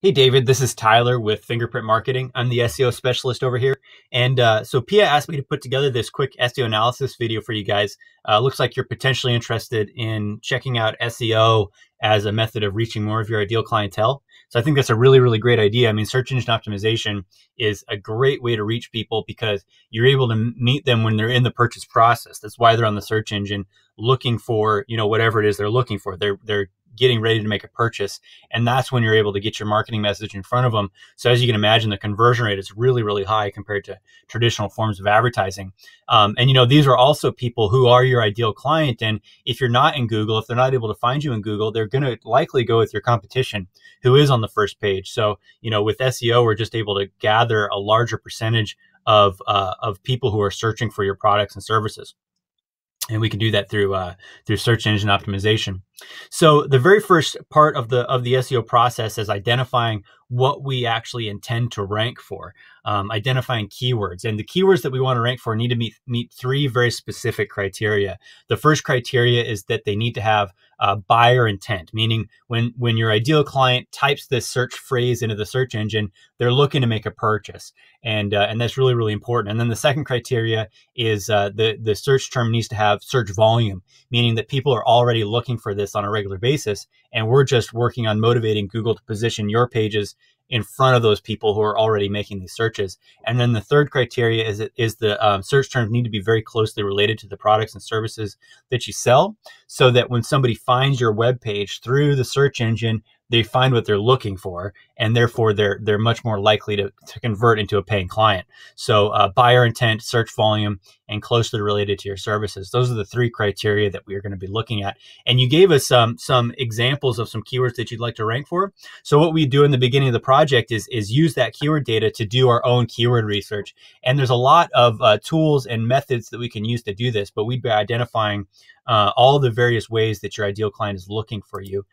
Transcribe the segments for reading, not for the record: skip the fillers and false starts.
Hey, David, this is Tyler with Fingerprint Marketing. I'm the SEO specialist over here. And so Pia asked me to put together this quick SEO analysis video for you guys. Looks like you're potentially interested in checking out SEO as a method of reaching more of your ideal clientele. So I think that's a really, really great idea. I mean, search engine optimization is a great way to reach people because you're able to meet them when they're in the purchase process. That's why they're on the search engine looking for, whatever it is they're looking for. They're getting ready to make a purchase. And that's when you're able to get your marketing message in front of them. So as you can imagine, the conversion rate is really, really high compared to traditional forms of advertising. These are also people who are your ideal client. And if you're not in Google, if they're not able to find you in Google, they're going to likely go with your competition who is on the first page. So, with SEO, we're just able to gather a larger percentage of people who are searching for your products and services. And we can do that through search engine optimization. So the very first part of the SEO process is identifying what we actually intend to rank for, identifying keywords. And the keywords that we want to rank for need to meet three very specific criteria. The first criteria is that they need to have buyer intent, meaning when your ideal client types this search phrase into the search engine, they're looking to make a purchase. And that's really, really important. And then the second criteria is the search term needs to have search volume, meaning that people are already looking for this on a regular basis. And we're just working on motivating Google to position your pages in front of those people who are already making these searches. And then the third criteria is the search terms need to be very closely related to the products and services that you sell, so that when somebody finds your web page through the search engine, they find what they're looking for, and therefore they're much more likely to convert into a paying client. So buyer intent, search volume, and closely related to your services. Those are the three criteria that we are going to be looking at. And you gave us some examples of some keywords that you'd like to rank for. So what we do in the beginning of the project is use that keyword data to do our own keyword research. And there's a lot of tools and methods that we can use to do this, but we'd be identifying all the various ways that your ideal client is looking for you.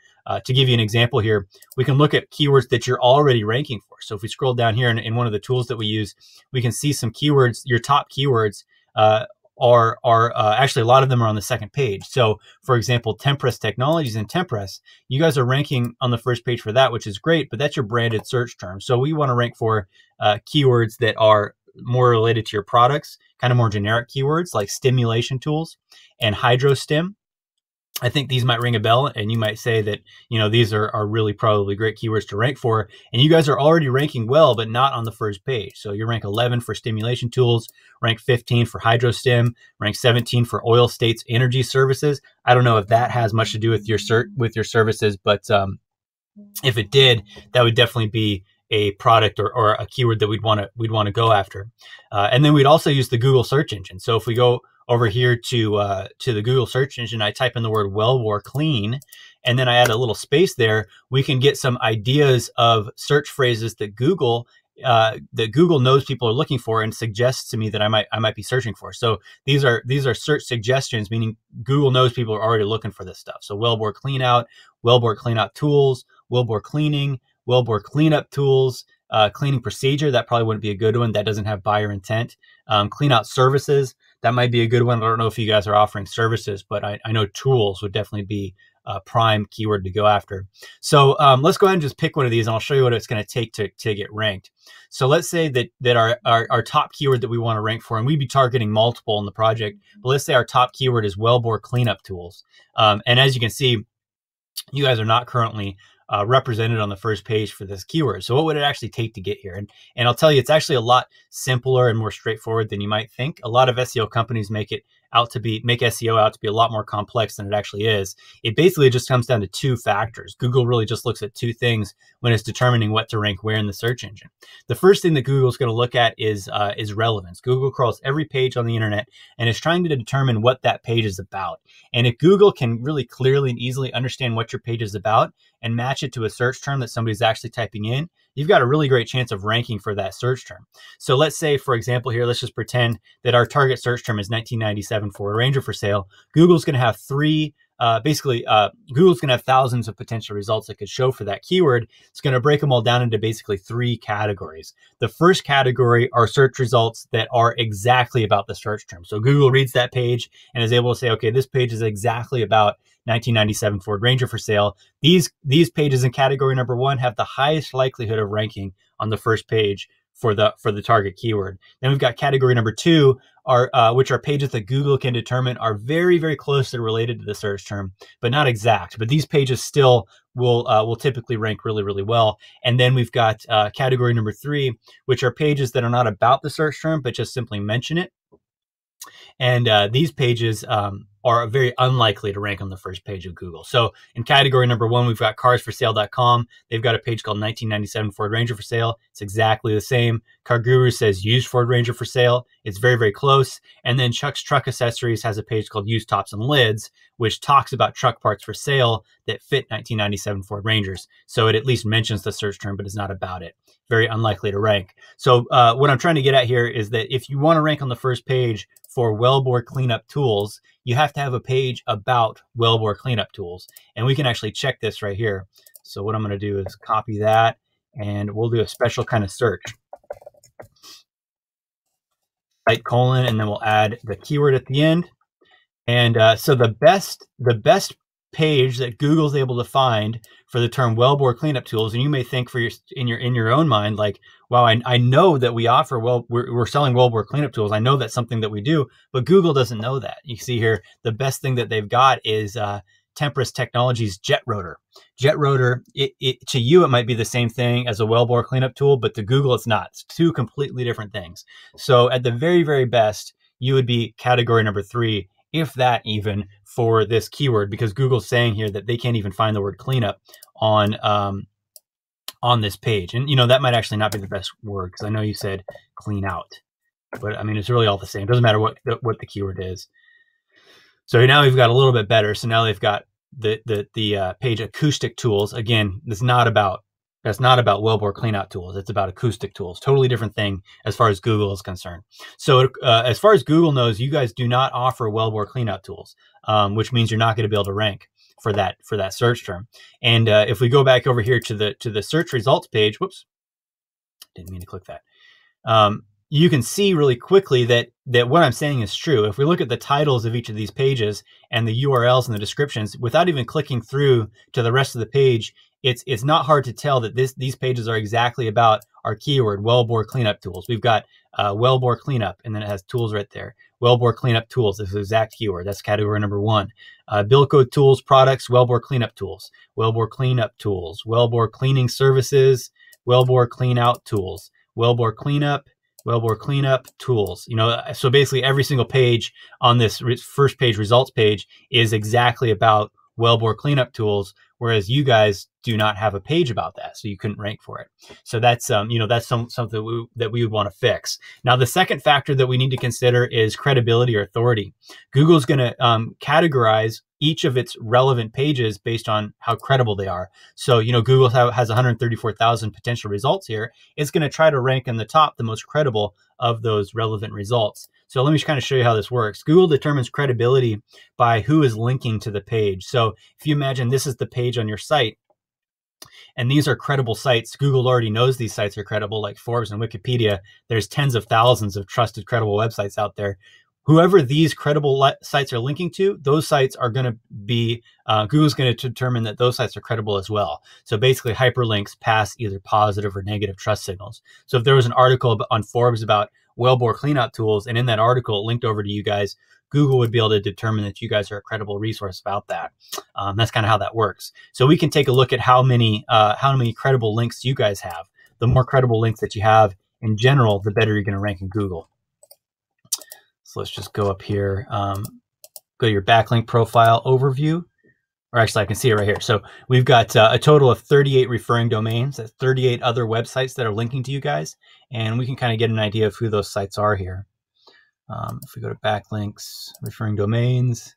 To give you an example here, we can look at keywords that you're already ranking for. So if we scroll down here in one of the tools that we use, we can see some keywords. Your top keywords are actually, a lot of them are on the second page. So for example, Tempress Technologies and Tempress, you guys are ranking on the first page for that, which is great, but that's your branded search term. So we want to rank for keywords that are more related to your products, kind of more generic keywords like stimulation tools and hydrostim. I think these might ring a bell, and you might say that, these are really probably great keywords to rank for. And you guys are already ranking well, but not on the first page. So you rank 11 for stimulation tools, rank 15 for hydrostim, rank 17 for oil states energy services. I don't know if that has much to do with your services, but if it did, that would definitely be a product or a keyword that we'd want to go after. And then we'd also use the Google search engine. So if we go over here to the Google search engine, I type in the word wellbore clean, and then I add a little space there, we can get some ideas of search phrases that Google knows people are looking for and suggests to me that I might be searching for. So these are search suggestions, meaning Google knows people are already looking for this stuff. So wellbore cleanout tools, wellbore cleaning, wellbore cleanup tools, cleaning procedure, that probably wouldn't be a good one. That doesn't have buyer intent. Clean out services, that might be a good one. I don't know if you guys are offering services, but I know tools would definitely be a prime keyword to go after. So let's go ahead and just pick one of these, and I'll show you what it's going to take to get ranked. So let's say that our top keyword that we want to rank for, and we'd be targeting multiple in the project, but let's say our top keyword is wellbore cleanup tools. And as you can see, you guys are not currently represented on the first page for this keyword. So what would it actually take to get here? And I'll tell you, it's actually a lot simpler and more straightforward than you might think. A lot of SEO companies make SEO out to be a lot more complex than it actually is. It basically just comes down to two factors. Google really just looks at two things when it's determining what to rank where in the search engine. The first thing that Google's going to look at is relevance. Google crawls every page on the internet and is trying to determine what that page is about. And if Google can really clearly and easily understand what your page is about and match it to a search term that somebody's actually typing in, you've got a really great chance of ranking for that search term. So let's say, for example, here, let's just pretend that our target search term is 1997 Ford Ranger for sale. Google's going to have three basically Google's going to have thousands of potential results that could show for that keyword. It's going to break them all down into basically 3 categories. The first category are search results that are exactly about the search term. So Google reads that page and is able to say, okay, this page is exactly about 1997 Ford Ranger for sale. These pages in category number 1 have the highest likelihood of ranking on the first page for the target keyword. Then we've got category number 2, which are pages that Google can determine are very, very closely related to the search term, but not exact. But these pages still will typically rank really, really well. And then we've got category number 3, which are pages that are not about the search term, but just simply mention it. And these pages are very unlikely to rank on the first page of Google. So in category number 1, we've got carsforsale.com. They've got a page called 1997 Ford Ranger for sale. It's exactly the same. Car Guru says used Ford Ranger for sale. It's very, very close. And then Chuck's Truck Accessories has a page called used tops and lids, which talks about truck parts for sale that fit 1997 Ford Rangers. So it at least mentions the search term, but is not about it. Very unlikely to rank. So what I'm trying to get at here is that if you want to rank on the first page for wellbore cleanup tools, you have to have a page about wellbore cleanup tools. And we can actually check this right here. So what I'm going to do is copy that, and we'll do a special kind of search. Site colon, and then we'll add the keyword at the end. And so the best page that Google's able to find for the term wellbore cleanup tools, and you may think for in your own mind, like, wow, I know that we offer, we're selling wellbore cleanup tools. I know that's something that we do, but Google doesn't know that. You see here, the best thing that they've got is Tempress Technologies Jet Rotor. Jet Rotor, to you, it might be the same thing as a wellbore cleanup tool, but to Google, it's not. It's 2 completely different things. So at the very, very best, you would be category number 3, if that even, for this keyword, because Google's saying here that they can't even find the word cleanup on this page. And, that might actually not be the best word, because I know you said clean out, but I mean, it's really all the same. It doesn't matter what the keyword is. So now we've got a little bit better. So now they've got the page acoustic tools. Again, that's not about wellbore cleanout tools. It's about acoustic tools. Totally different thing as far as Google is concerned. So as far as Google knows, you guys do not offer wellbore cleanout tools, which means you're not going to be able to rank for that search term. And if we go back over here to the search results page, whoops, didn't mean to click that. You can see really quickly that what I'm saying is true. If we look at the titles of each of these pages and the URLs and the descriptions, without even clicking through to the rest of the page, it's not hard to tell that these pages are exactly about our keyword, wellbore cleanup tools. We've got wellbore cleanup, and then it has tools right there. Wellbore cleanup tools is the exact keyword. That's category number 1. Bilco tools, products, wellbore cleanup tools, wellbore cleanup tools, wellbore cleaning services, wellbore clean out tools, wellbore cleanup tools. So basically every single page on this first page results page is exactly about wellbore cleanup tools, whereas you guys do not have a page about that, so you couldn't rank for it. So that's something that we would want to fix. Now, the second factor that we need to consider is credibility or authority. Google's going to categorize each of its relevant pages based on how credible they are. So, Google has 134,000 potential results here. It's going to try to rank in the top, the most credible of those relevant results. So let me just kind of show you how this works. Google determines credibility by who is linking to the page. So if you imagine this is the page on your site, and these are credible sites. Google already knows these sites are credible, like Forbes and Wikipedia. There's tens of thousands of trusted, credible websites out there. Whoever these credible sites are linking to, those sites are going to be, Google's going to determine that those sites are credible as well. So basically hyperlinks pass either positive or negative trust signals. So if there was an article on Forbes about wellbore cleanout tools, and in that article it linked over to you guys, Google would be able to determine that you guys are a credible resource about that. That's kind of how that works. So we can take a look at how many credible links you guys have. The more credible links that you have in general, the better you're going to rank in Google. So let's just go up here, go to your backlink profile overview, or actually I can see it right here. So we've got a total of 38 referring domains. That's 38 other websites that are linking to you guys. And we can kind of get an idea of who those sites are here. If we go to backlinks, referring domains.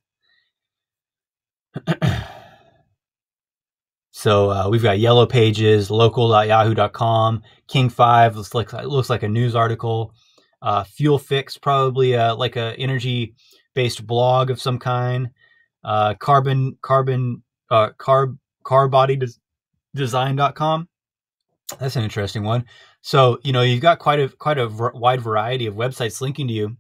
So we've got Yellow Pages, local.yahoo.com, King5, looks like a news article. Fuel Fix, probably like a energy-based blog of some kind. Design.com. That's an interesting one. So, you've got quite a wide variety of websites linking to you.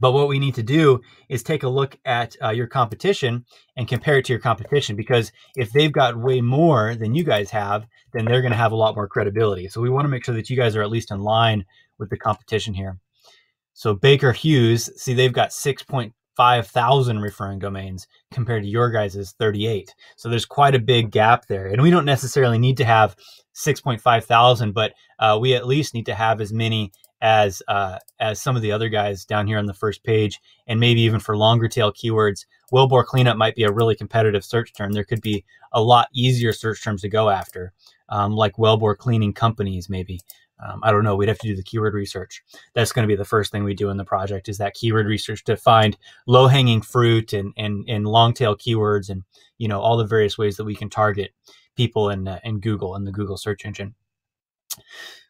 But what we need to do is take a look at your competition and compare it to your competition, because if they've got way more than you guys have, then they're going to have a lot more credibility. So we want to make sure that you guys are at least in line with the competition here. So Baker Hughes, see, they've got 6.5 thousand referring domains compared to your guys' 38. So there's quite a big gap there. And we don't necessarily need to have 6.5 thousand, but we at least need to have as many as some of the other guys down here on the first page. And maybe even for longer tail keywords, wellbore cleanup might be a really competitive search term. There could be a lot easier search terms to go after, like wellbore cleaning companies, maybe. I don't know. We'd have to do the keyword research. That's going to be the first thing we do in the project, is that keyword research to find low-hanging fruit and long-tail keywords, and all the various ways that we can target people in Google and the Google search engine.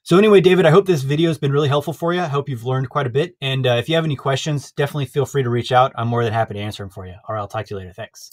So anyway, David, I hope this video has been really helpful for you. I hope you've learned quite a bit. And if you have any questions, definitely feel free to reach out. I'm more than happy to answer them for you. All right, I'll talk to you later. Thanks.